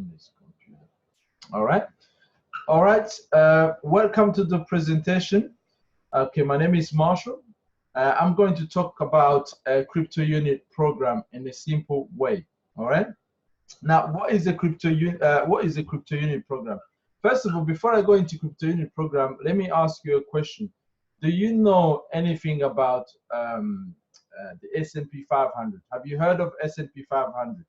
on this computer. All right. All right. Welcome to the presentation. Okay, my name is Marshall. I'm going to talk about a crypto unit program in a simple way. All right. Now, what is a crypto unit program? First of all, before I go into crypto unit program, let me ask you a question. Do you know anything about the S&P 500? Have you heard of S&P 500?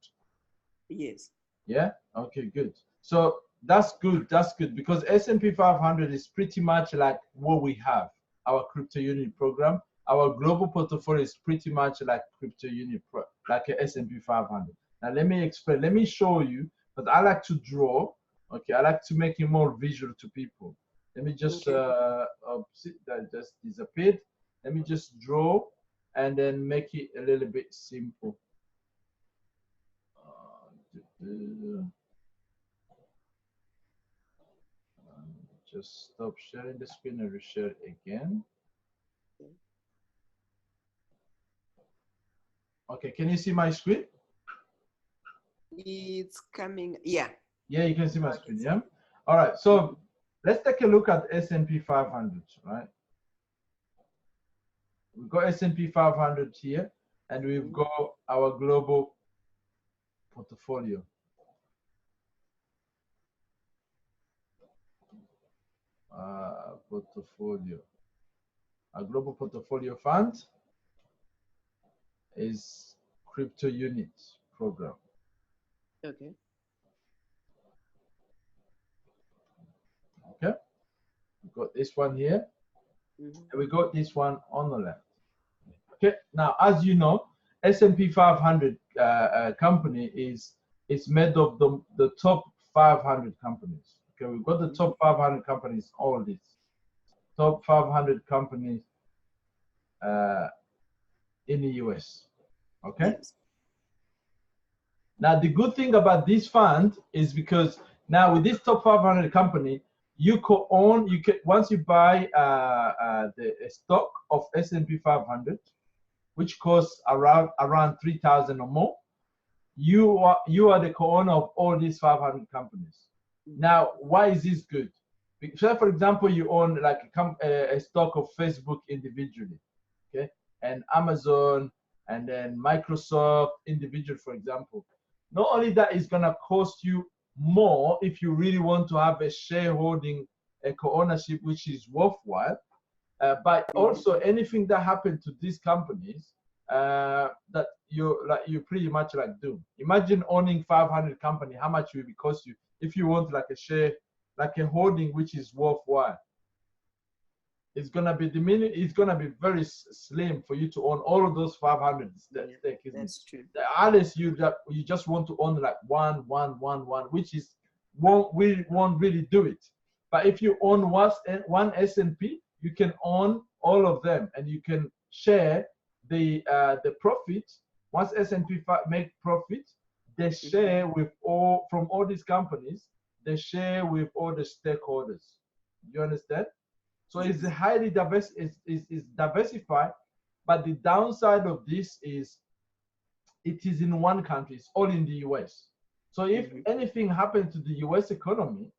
Yes. Yeah. Okay. Good. So that's good. That's good because S&P 500 is pretty much like what we have. Our crypto unit program. Our global portfolio is pretty much like crypto unit like a S&P 500. Now let me explain. Let me show you. But I like to draw. Okay. I like to make it more visual to people. Let me just that just disappeared. Let me just draw and then make it a little bit simple. Just stop sharing the screen and reshare again. Okay, can you see my screen? It's coming. Yeah. Yeah, you can see my screen. Yeah. All right. So let's take a look at S&P 500. Right. We've got S&P 500 here, and we've got our global portfolio. Portfolio. Our global portfolio fund is crypto unit program. Okay. Okay. We got this one here, and we got this one on the left. Okay. Now, as you know, S&P 500 company is made of the top 500 companies. Okay, we've got the top 500 companies. All this top 500 companies in the US. Okay. Yes. Now, the good thing about this fund is because now with this top 500 company, you can once you buy the stock of S&P 500, which costs around 3,000 or more, you are the co-owner of all these 500 companies. Now, why is this good? So, for example, you own like a stock of Facebook individually, okay, and Amazon, and then Microsoft individual, for example. Not only that, it's gonna cost you more if you really want to have a shareholding, a co-ownership, which is worthwhile. But also anything that happened to these companies that you pretty much like do. Imagine owning 500 company. How much will it cost you if you want like a share, like a holding which is worthwhile? It's gonna be it's gonna be very slim for you to own all of those 500 stake. That's true. Unless you just want to own like one, which is won't really do it. But if you own one S&P, you can own all of them, and you can share the profit. Once S&P make profit, they share with from all these companies. They share with all the stakeholders. You understand? So it's highly diverse. It's diversified, but the downside of this is it is in one country. It's all in the US. So if anything happens to the US economy,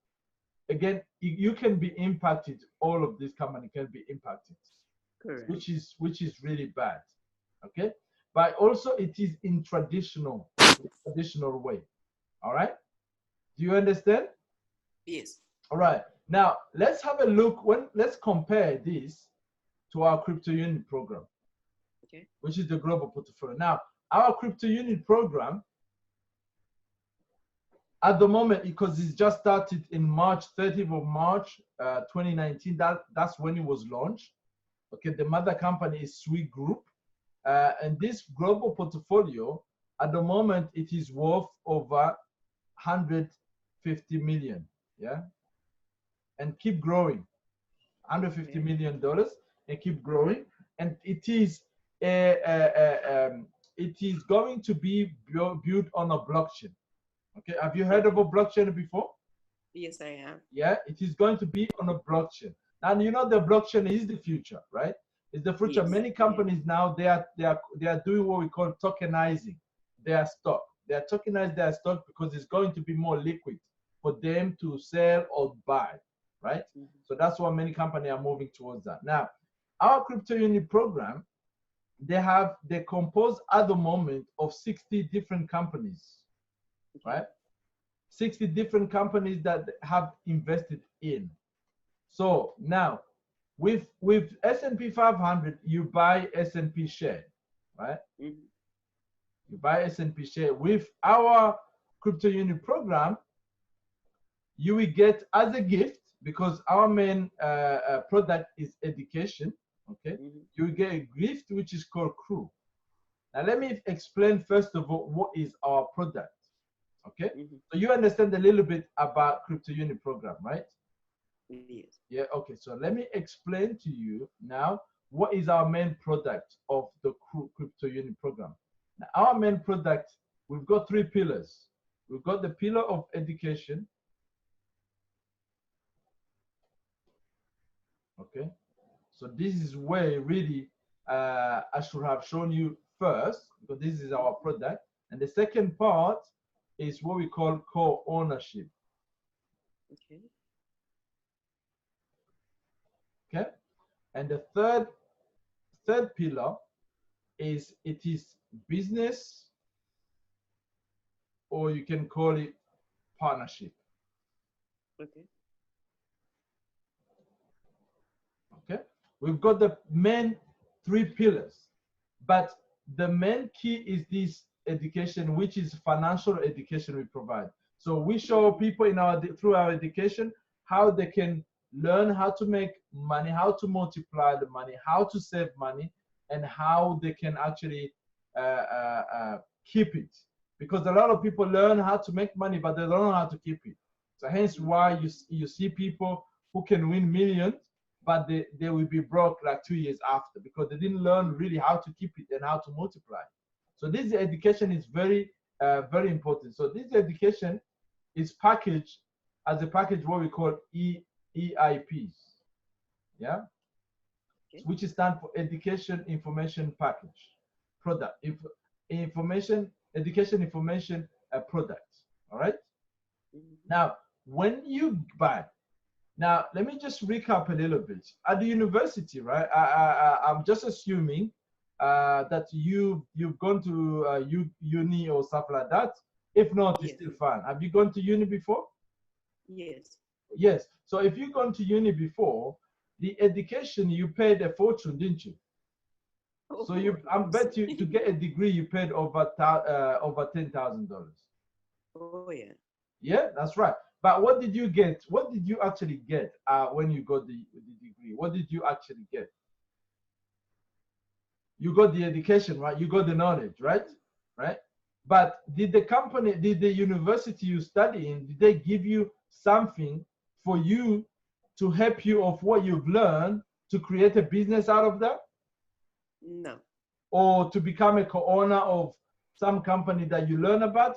again, you can be impacted. All of this company can be impacted. Correct. Which is really bad. Okay, but also it is in traditional way. All right, do you understand? Yes. All right, now let's have a look. Let's compare this to our crypto unit program, okay, which is the global portfolio. Now our crypto unit program at the moment, because it's just started in March 30th of March 2019, that's when it was launched. Okay, the mother company is Sweet Group, and this global portfolio at the moment it is worth over 150 million, yeah, and keep growing. 150 million dollars and keep growing, and it is going to be built on a blockchain. Okay, have you heard of a blockchain before? Yes, I have. Yeah, it is going to be on a blockchain. And you know the blockchain is the future, right? It's the future. Yes. Many companies now they are doing what we call tokenizing their stock. They are tokenize their stock because it's going to be more liquid for them to sell or buy, right? So that's why many companies are moving towards that. Now, our crypto unit program, they compose at the moment of 60 different companies, right? 60 different companies that have invested in. So now, with S&P 500, you buy S&P share, right? You buy S&P share. With our crypto unit program, you will get as a gift, because our main product is education, okay? You will get a gift which is called Crew. Now let me explain first of all what is our product, okay? So you understand a little bit about crypto unit program, right? Yes. Yeah, okay, so let me explain to you now what is our main product of the crypto unit program. Now, our main product, we've got 3 pillars. We've got the pillar of education, okay? So this is where really I should have shown you first, because this is our product. And the second part is what we call co-ownership. Okay. Okay. And the third pillar is business, or you can call it partnership. Okay. Okay. We've got the main 3 pillars, but the main key is this education, which is financial education we provide. So we show people through our education how they can learn how to make money, how to multiply the money, how to save money, and how they can actually keep it. Because a lot of people learn how to make money, but they don't know how to keep it. So hence why you see people who can win millions, but they will be broke like 2 years after, because they didn't learn really how to keep it and how to multiply. So this education is very, very important. So this education is packaged as a package, what we call EIPs, yeah, Okay. which stands for Education Information Package, product, education information product, all right? Now, when you buy, now let me just recap a little bit. At the university, right, I'm just assuming that you've gone to uni or stuff like that. If not, it's still fine. Have you gone to uni before? Yes. Yes. So if you've gone to uni before, the education, you paid a fortune, didn't you? So I bet you to get a degree, you paid over $10,000. Oh yeah. Yeah, that's right. But what did you get? What did you actually get when you got the degree? What did you actually get? You got the education, right? You got the knowledge, right? Right? But did the university you study in, did they give you something for you to help you of what you've learned to create a business out of that? No. Or to become a co-owner of some company that you learn about?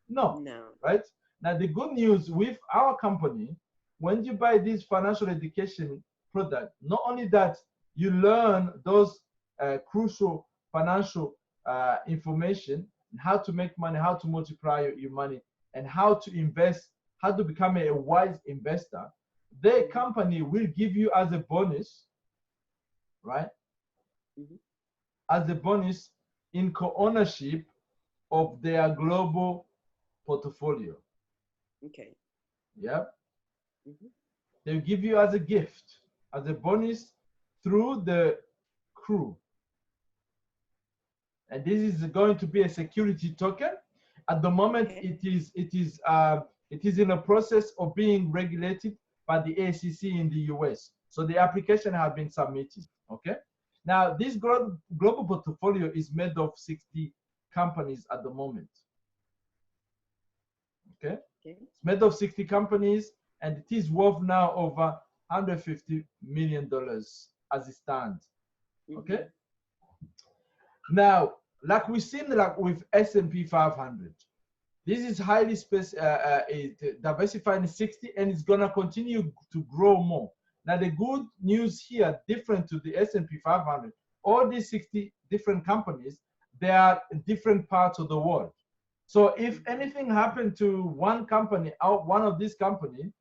No. No. Right? Now, the good news with our company, when you buy this financial education product, not only that you learn those crucial financial information, how to make money, how to multiply your money, and how to invest, how to become a wise investor, their company will give you as a bonus, right? As a bonus in co-ownership of their global portfolio. Okay. Yeah. They'll give you as a gift, as a bonus through the Crew. And this is going to be a security token. At the moment, it is in a process of being regulated by the ACC in the US. So the application has been submitted. Okay. Now, this global portfolio is made of 60 companies at the moment. Okay. It's made of 60 companies, and it is worth now over $150 million as it stands. Okay. Now, like we've seen, like with S&P 500, this is highly diversified in 60, and it's gonna continue to grow more. Now, the good news here, different to the S&P 500, all these 60 different companies, they are in different parts of the world. So if anything happened to one company, out one of these company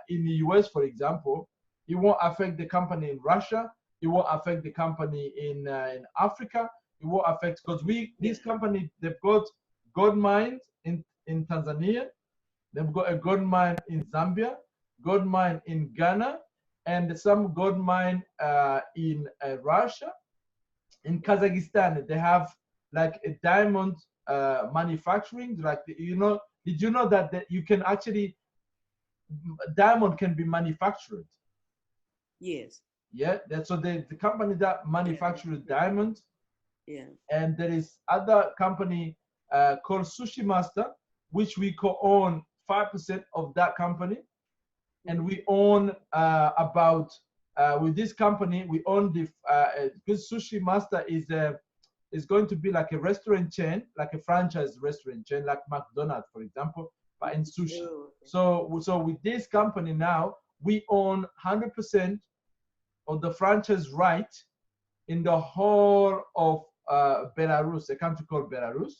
in the US, for example, it won't affect the company in Russia. It won't affect the company in Africa. It won't affect because this company, they've got gold mines in Tanzania. They've got a gold mine in Zambia, gold mine in Ghana, and some gold mine in Russia. In Kazakhstan, they have like a diamond manufacturing. Like did you know that you can actually diamond can be manufactured? Yes. Yeah, that's so the company that manufactures diamond. Yeah. And there is other company called Sushi Master, which we co-own 5% of that company, and we own about with this company we own the because Sushi Master is going to be like a restaurant chain, like a franchise restaurant chain, like McDonald's, for example, but in sushi. Oh, okay. So with this company now, we own 100% of the franchise right in the whole of Belarus, a country called Belarus.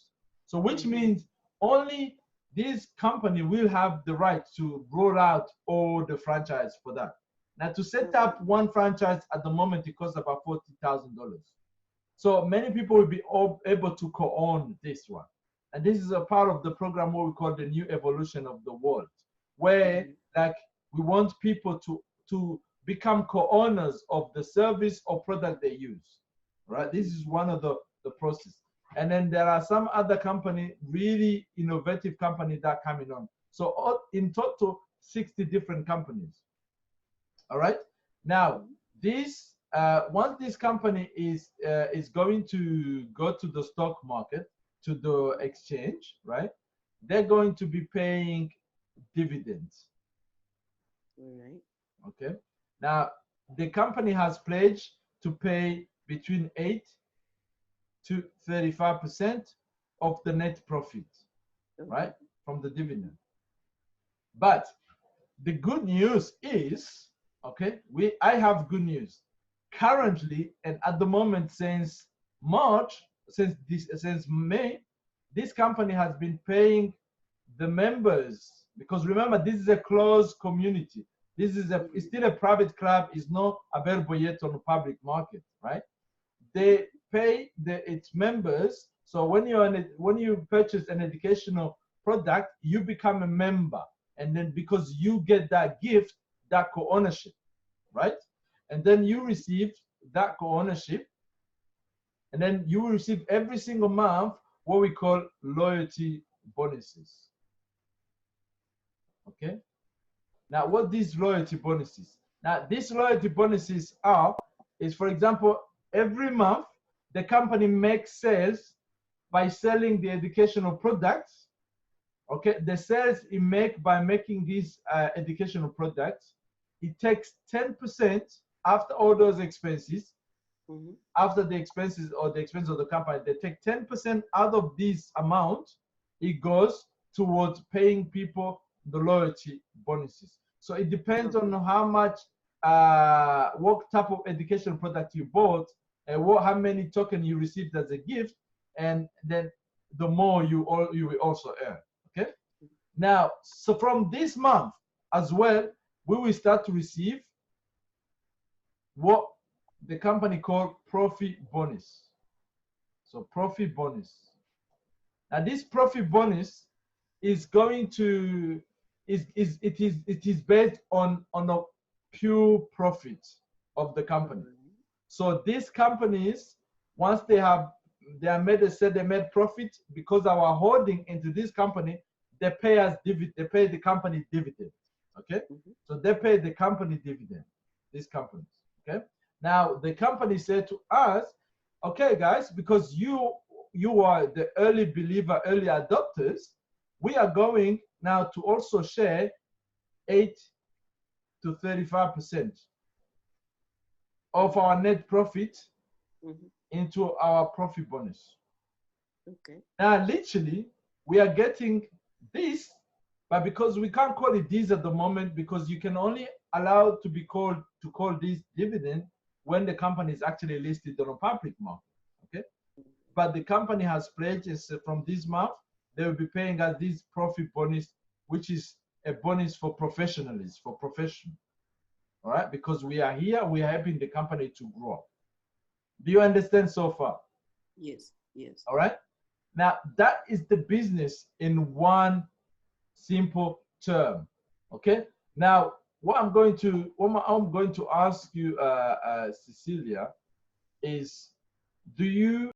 So which means only this company will have the right to roll out all the franchise for that. Now to set up one franchise at the moment, it costs about $40,000. So many people will be able to co-own this one. And this is a part of the program what we call the new evolution of the world, where like we want people to become co-owners of the service or product they use. Right? This is one of the process. And then there are some other company, really innovative company that coming on. So in total, 60 different companies. All right. Now, this once this company is going to go to the stock market, to the exchange, right? They're going to be paying dividends. All right. Okay. Now, the company has pledged to pay between 8 to 35% of the net profit, right, from the dividend. But the good news is, okay, I have good news. Currently, and at the moment, since March, since May, this company has been paying the members, because remember, this is a closed community. This is it's still a private club. It's not available yet on the public market, right? They pay its members. So when you purchase an educational product, you become a member, and then because you get that gift, that co-ownership, right? And then you receive that co-ownership, and then you will receive every single month what we call loyalty bonuses. Okay. Now, what these loyalty bonuses? Now, these loyalty bonuses is, for example, every month the company makes sales by selling the educational products. Okay, the sales it make by making these educational products, it takes 10% after all those expenses. After the expenses or the expense of the company, they take 10% out of this amount. It goes towards paying people the loyalty bonuses. So it depends on how much, what type of education product you bought, and how many tokens you received as a gift, and then the more you will also earn. Okay. Now, so from this month as well, we will start to receive what the company called profit bonus. So profit bonus. Now this profit bonus is going to it is based on a pure profit of the company. So these companies, once they are made they made profit, because our holding into this company, they pay us dividend, they pay the company dividend. Okay, so they pay the company dividend, these companies. Okay, now the company said to us, okay guys, because you are the early believer, early adopters, we are going now to also share 8 to 35% of our net profit into our profit bonus. Okay. Now, literally, we are getting this, but because we can't call it this at the moment, because you can only allow to be called this dividend when the company is actually listed on a public market. Okay, but the company has pledged from this month they will be paying us this profit bonus, which is a bonus for professionalism, for profession. All right, because we are here, we are helping the company to grow. Do you understand so far? Yes. Yes. All right. Now that is the business in one simple term. Okay. Now what I'm going to ask you, Cecilia, is do you